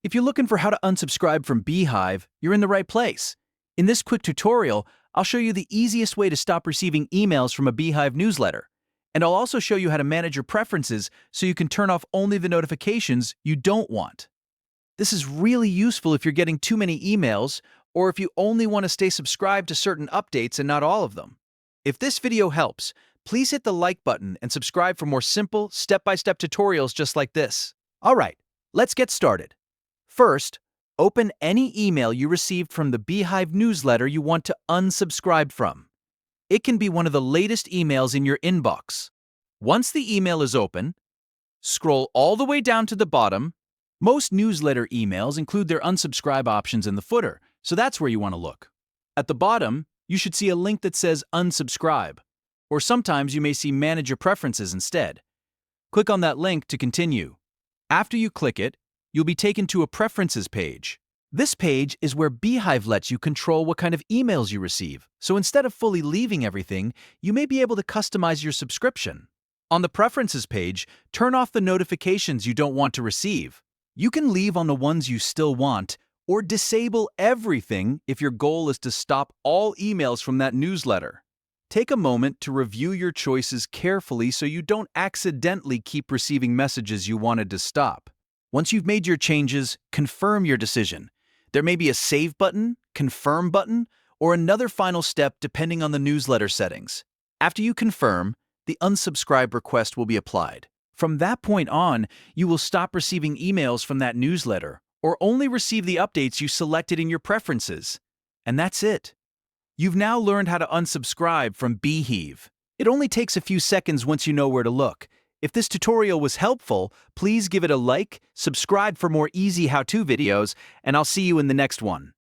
If you're looking for how to unsubscribe from Beehiiv, you're in the right place. In this quick tutorial, I'll show you the easiest way to stop receiving emails from a Beehiiv newsletter. And I'll also show you how to manage your preferences so you can turn off only the notifications you don't want. This is really useful if you're getting too many emails or if you only want to stay subscribed to certain updates and not all of them. If this video helps, please hit the like button and subscribe for more simple, step-by-step tutorials just like this. Alright, let's get started. First, open any email you received from the Beehiiv newsletter you want to unsubscribe from. It can be one of the latest emails in your inbox. Once the email is open, scroll all the way down to the bottom. Most newsletter emails include their unsubscribe options in the footer, so that's where you want to look. At the bottom, you should see a link that says unsubscribe, or sometimes you may see manage your preferences instead. Click on that link to continue. After you click it, you'll be taken to a preferences page. This page is where Beehiiv lets you control what kind of emails you receive, so instead of fully leaving everything, you may be able to customize your subscription. On the preferences page, turn off the notifications you don't want to receive. You can leave on the ones you still want, or disable everything if your goal is to stop all emails from that newsletter. Take a moment to review your choices carefully so you don't accidentally keep receiving messages you wanted to stop. Once you've made your changes, confirm your decision. There may be a save button, confirm button, or another final step depending on the newsletter settings. After you confirm, the unsubscribe request will be applied. From that point on, you will stop receiving emails from that newsletter or only receive the updates you selected in your preferences. And that's it. You've now learned how to unsubscribe from Beehiiv. It only takes a few seconds once you know where to look. If this tutorial was helpful, please give it a like, subscribe for more easy how-to videos, and I'll see you in the next one.